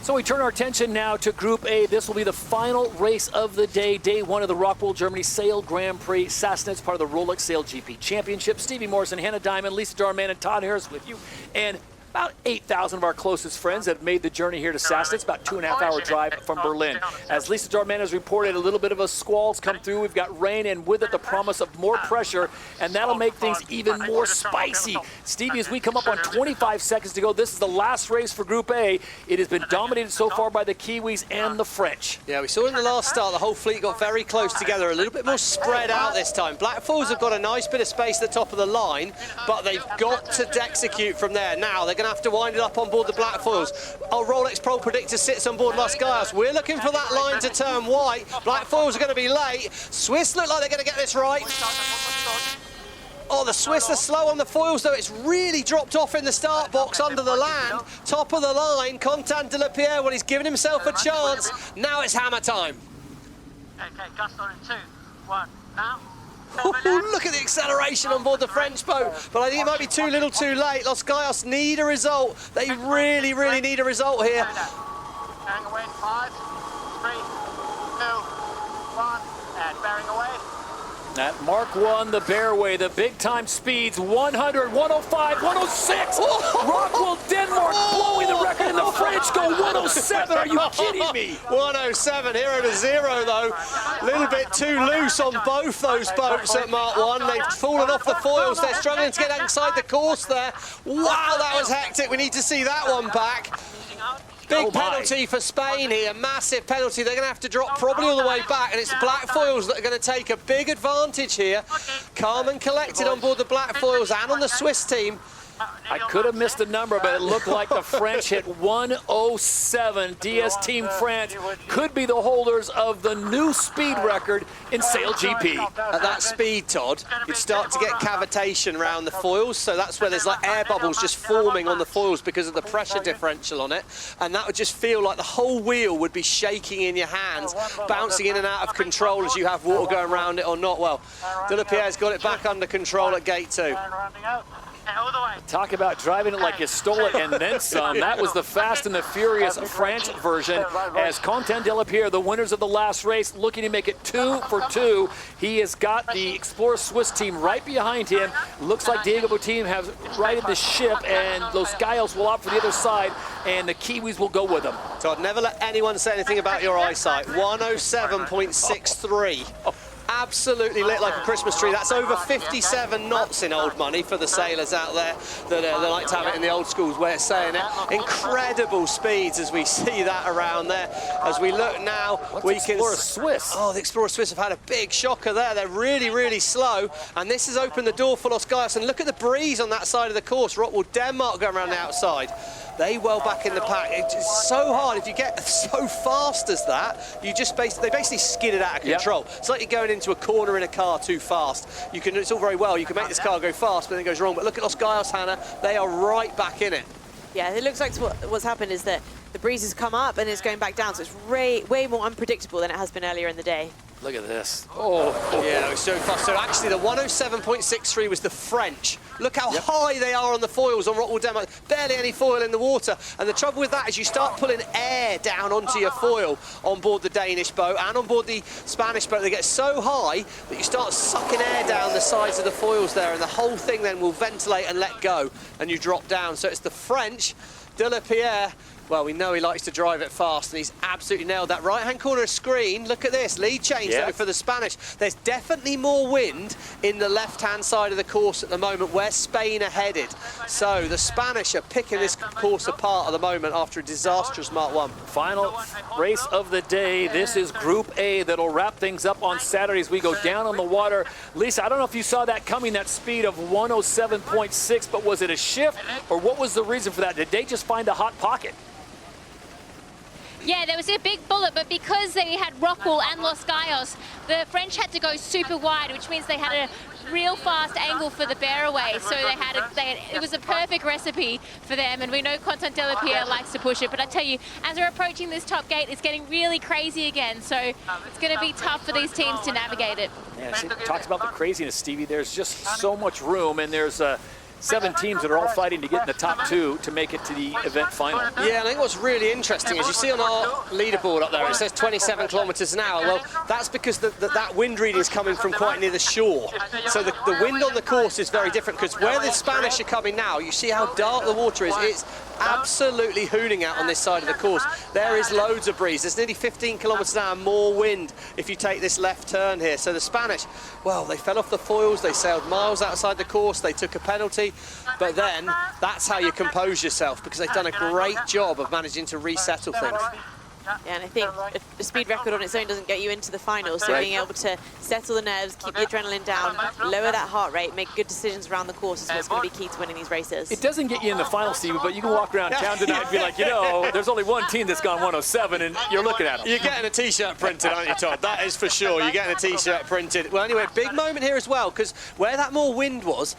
So we turn our attention now to Group A. This will be the final race of the day, day one of the ROCKWOOL Germany Sail Grand Prix. Sassenitz, part of the Rolex SailGP Championship. Stevie Morrison, Hannah Diamond, Lisa Darman, and Todd Harris with you. And about 8,000 of our closest friends have made the journey here to Sassenitz, about 2.5-hour drive from Berlin. As Lisa Darman has reported, a little bit of a squall's come through. We've got rain, and with it the promise of more pressure, and that'll make things even more spicy. Stevie, as we come up on 25 seconds to go, this is the last race for Group A. It has been dominated so far by the Kiwis and the French. Yeah, we saw in the last start, the whole fleet got very close together, a little bit more spread out this time. Blackfalls have got a nice bit of space at the top of the line, but they've got to execute from there. Now, they're going to have to wind it up on board the Blackfoils. Our Rolex Pro Predictor sits on board Los Gallos. We're looking for that line to turn white. Blackfoils are going to be late. Swiss look like they're going to get this right. Oh, the Swiss are slow on the foils, though. It's really dropped off in the start box under the land. Top of the line, Contant de la Pierre, well, he's given himself a chance. Now it's hammer time. Okay, gust on in 2, 1, now. Ooh, look at the acceleration on board the French boat, but I think it might be too little too late. Los Gallos need a result. They really, really need a result here. Bearing away in 5, 3, 2, 1, and bearing away. At Mark 1, the Bearway, the big-time speeds, 100, 105, 106. ROCKWOOL, Denmark, blowing the record, and the French go 107. Are you kidding me? 107, 0-0 though. A little bit too loose on both those boats at Mark 1. They've fallen off the foils. They're struggling to get inside the course there. Wow, that was hectic. We need to see that one back. Big penalty for Spain here, massive penalty. They're going to have to drop probably all the way back, and it's the Blackfoils that are going to take a big advantage here. Calm and collected on board the Blackfoils and on the Swiss team. I could have missed the number, but it looked like the French hit 107. DS Team France could be the holders of the new speed record in SailGP. At that speed, Todd, you'd start to get cavitation around the foils, so that's where there's like air bubbles just forming on the foils because of the pressure differential on it, and that would just feel like the whole wheel would be shaking in your hands, bouncing in and out of control as you have water going around it or not. Well, de la Pierre's got it back under control at gate 2. Talk about driving it like you stole it and then some. That was the Fast and the Furious French version, as Contant de la Pierre, the winners of the last race, looking to make it 2 for 2. He has got the Explorer Swiss team right behind him. Looks like Diego Boutine has righted the ship, and Los Gallos will opt for the other side, and the Kiwis will go with them. Todd, never let anyone say anything about your eyesight. 107.63. Absolutely lit like a Christmas tree. That's over 57 knots in old money for the sailors out there that they like to have it in the old school's way of saying it. Incredible speeds as we see that around there. As we look now, we can... Explorer Swiss. Oh, the Explorer Swiss have had a big shocker there. They're really, really slow, and this has opened the door for Los Gallos. And look at the breeze on that side of the course. ROCKWOOL, Denmark going around the outside. They well back in the pack. It's so hard. If you get so fast as that, you just they basically skid it out of control. Yep. It's like you're going into a corner in a car too fast. You can, it's all very well. You can make this car go fast, but then it goes wrong. But look at Los Gallos, Hannah. They are right back in it. Yeah, it looks like what's happened is that the breeze has come up and it's going back down, so it's way more unpredictable than it has been earlier in the day. Look at this. Oh, yeah, it was so fast. So actually the 107.63 was the French. Look how high they are on the foils on ROCKWOOL Denmark. Barely any foil in the water. And the trouble with that is you start pulling air down onto your foil on board the Danish boat and on board the Spanish boat. They get so high that you start sucking air down the sides of the foils there, and the whole thing then will ventilate and let go, and you drop down. So it's the French, de la Pierre. Well, we know he likes to drive it fast, and he's absolutely nailed that right-hand corner of screen. Look at this, lead change though for the Spanish. There's definitely more wind in the left-hand side of the course at the moment where Spain are headed. So the Spanish are picking this course apart at the moment after a disastrous Mark 1. Final race of the day. This is Group A that'll wrap things up on Saturday as we go down on the water. Lisa, I don't know if you saw that coming, that speed of 107.6, but was it a shift, or what was the reason for that? Did they just find a hot pocket? Yeah, there was a big bullet, but because they had ROCKWOOL and Los Gallos, the French had to go super wide, which means they had a real fast angle for the bearaway. So it was a perfect recipe for them, and we know Contant de la Pierre likes to push it. But I tell you, as we're approaching this top gate, it's getting really crazy again. So it's going to be tough for these teams to navigate it. Yeah, she talks about the craziness, Stevie. There's just so much room, and there's 7 teams that are all fighting to get in the top 2 to make it to the event final. Yeah, I think what's really interesting is you see on our leaderboard up there, it says 27 kilometres an hour. Well, that's because that wind reading is coming from quite near the shore. So the wind on the course is very different, because where the Spanish are coming now, you see how dark the water is. It's absolutely hooning out on this side of the course. There is loads of breeze. There's nearly 15 kilometres an hour more wind if you take this left turn here. So the Spanish, well, they fell off the foils, they sailed miles outside the course, they took a penalty, but then that's how you compose yourself, because they've done a great job of managing to resettle things. Yeah, and I think a speed record on its own doesn't get you into the final, so being able to settle the nerves, keep the adrenaline down, lower that heart rate, make good decisions around the course is what's going to be key to winning these races. It doesn't get you in the final, Stevie, but you can walk around town tonight and be like, you know, there's only one team that's gone 107, and you're looking at them. You're getting a T-shirt printed, aren't you, Todd? That is for sure. You're getting a T-shirt printed. Well, anyway, big moment here as well, because where that more wind was,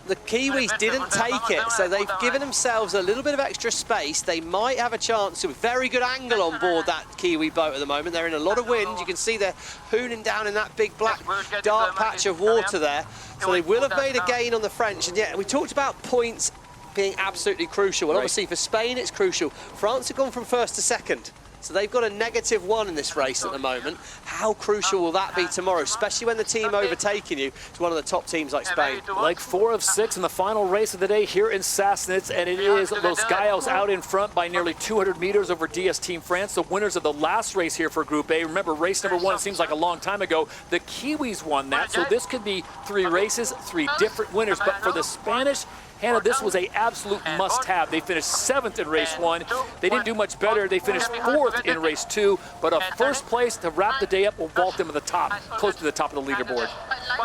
the Kiwis didn't take it, so they've given themselves a little bit of extra space. They might have a chance to a very good angle on board that Kiwi boat at the moment. They're in a lot of wind. You can see they're hooning down in that big black dark patch of water there. So they will have made a gain on the French. And yeah, we talked about points being absolutely crucial. Well, obviously for Spain it's crucial. France have gone from first to second. So they've got a -1 in this race at the moment. How crucial will that be tomorrow, especially when the team overtaking you is one of the top teams like Spain? Like 4 of 6 in the final race of the day here in Sassnitz, and it is Los Gallos out in front by nearly 200 meters over DS Team France, the winners of the last race here for Group A. Remember, race number 1 seems like a long time ago. The Kiwis won that, so this could be 3 races, 3 different winners. But for the Spanish, Hannah, this was a absolute must-have. They finished 7th in race 1. They didn't do much better. They finished 4th in race 2, but a first place to wrap the day up will vault them to the top, close to the top of the leaderboard.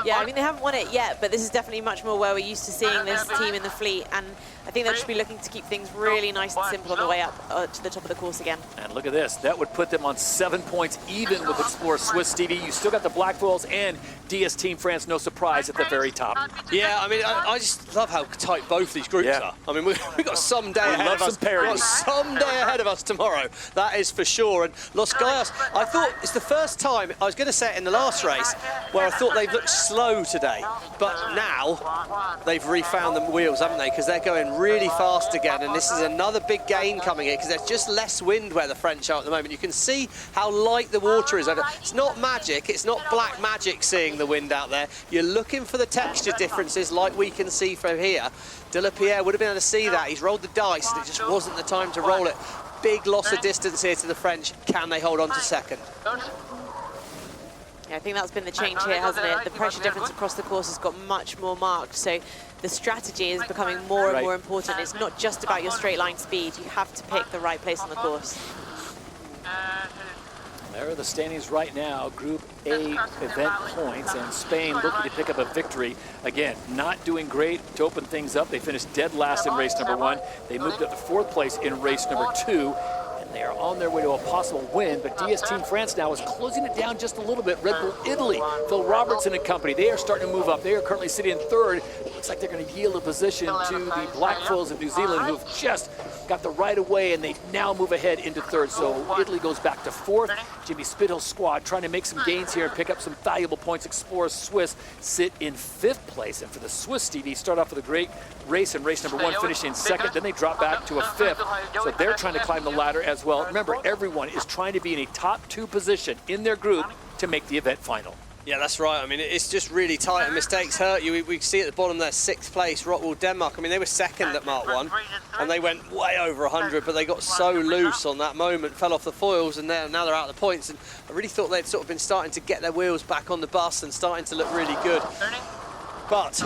Yeah, I mean, they haven't won it yet, but this is definitely much more where we're used to seeing this team in the fleet, and I think they'll just be looking to keep things really nice and simple on the way up to the top of the course again. And look at this. That would put them on 7 points even with Explorer Swiss, Stevie. You still got the Black Foils and DS Team France, no surprise, at the very top. Yeah, I mean, I just love how tight both these groups are. I mean, we've got some day ahead of us. We've got some day ahead of us tomorrow. That is for sure. And Los Gallos, I thought it's the first time, I was going to say it in the last race, where I thought they looked slow today. But now they've refound the wheels, haven't they? Because they're going really fast again. And this is another big gain coming here, because there's just less wind where the French are at the moment. You can see how light the water is. It's not magic. It's not black magic seeing the wind out there. You're looking for the texture differences like we can see from here. Delapierre would have been able to see that. He's rolled the dice, and it just wasn't the time to roll it. Big loss of distance here to the French. Can they hold on to second? Yeah, I think that's been the change here, hasn't it? The pressure difference across the course has got much more marked, so the strategy is becoming more and more important. It's not just about your straight line speed. You have to pick the right place on the course. There are the standings right now. Group A event points, and Spain looking to pick up a victory. Again, not doing great to open things up. They finished dead last in race number 1. They moved up to 4th place in race number 2. They are on their way to a possible win, but DS Team France now is closing it down just a little bit. Red Bull Italy, Phil Robertson and company, they are starting to move up. They are currently sitting in 3rd. Looks like they're going to yield a position to the Black Foils of New Zealand, who've just got the right of way, and they now move ahead into 3rd. So Italy goes back to 4th. Jimmy Spithill's squad trying to make some gains here and pick up some valuable points. Explorer Swiss sit in 5th place. And for the Swiss, Stevie, start off with a great race in race number 1, finishing 2nd. Then they drop back to a 5th. So they're trying to climb the ladder as well. Remember, everyone is trying to be in a top 2 position in their group to make the event final. Yeah, that's right. I mean, it's just really tight, and mistakes hurt you. We see at the bottom there, 6th place, ROCKWOOL Denmark. I mean, they were 2nd at Mark 1, and they went way over 100, but they got so loose on that moment, fell off the foils, and now they're out of the points. And I really thought they'd sort of been starting to get their wheels back on the bus and starting to look really good. But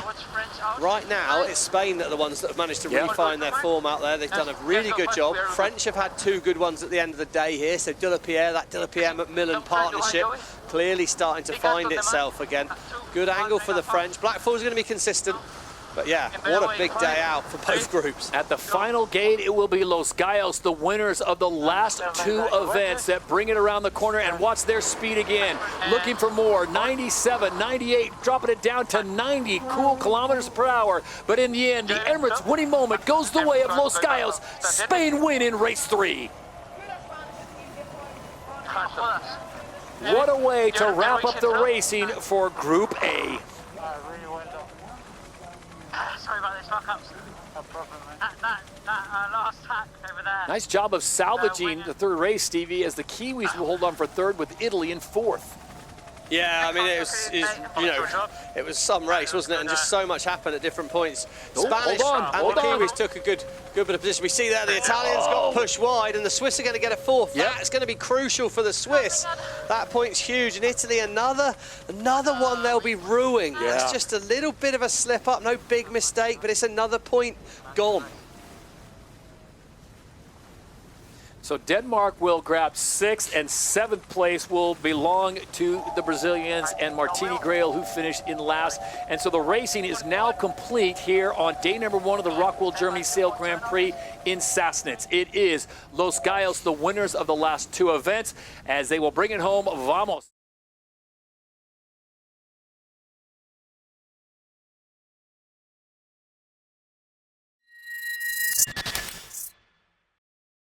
right now, it's Spain that are the ones that have managed to refine their form out there. They've done a really good job. French have had 2 good ones at the end of the day here. So Delapierre, that Delapierre-Macmillan partnership, clearly starting to find itself again. Good angle for the French. Black Foils are going to be consistent. But yeah, what a big day out for both groups. At the final gate, it will be Los Gallos, the winners of the last 2 events that bring it around the corner, and watch their speed again. Looking for more, 97, 98, dropping it down to 90 cool kilometers per hour. But in the end, the Emirates winning moment goes the way of Los Gallos. Spain win in race 3. What a way to wrap up the racing for Group A. Sorry about this, Mark. Absolutely. No problem, mate. That last hack over there. Nice job of salvaging the third race, Stevie, as the Kiwis will hold on for third with Italy in fourth. Yeah, I mean, it was some race, wasn't it? And just so much happened at different points. Spanish and the Kiwis took a good bit of position. We see there the Italians got pushed wide, and the Swiss are going to get a fourth. Yep. That's going to be crucial for the Swiss. That point's huge. And Italy, another one they'll be ruining. Yeah. It's just a little bit of a slip up, no big mistake, but it's another point gone. So Denmark will grab 6th, and 7th place will belong to the Brazilians and Martini Grail, who finished in last. And so the racing is now complete here on day number 1 of the ROCKWOOL Germany Sail Grand Prix in Sassnitz. It is Los Gallos, the winners of the last 2 events, as they will bring it home. Vamos.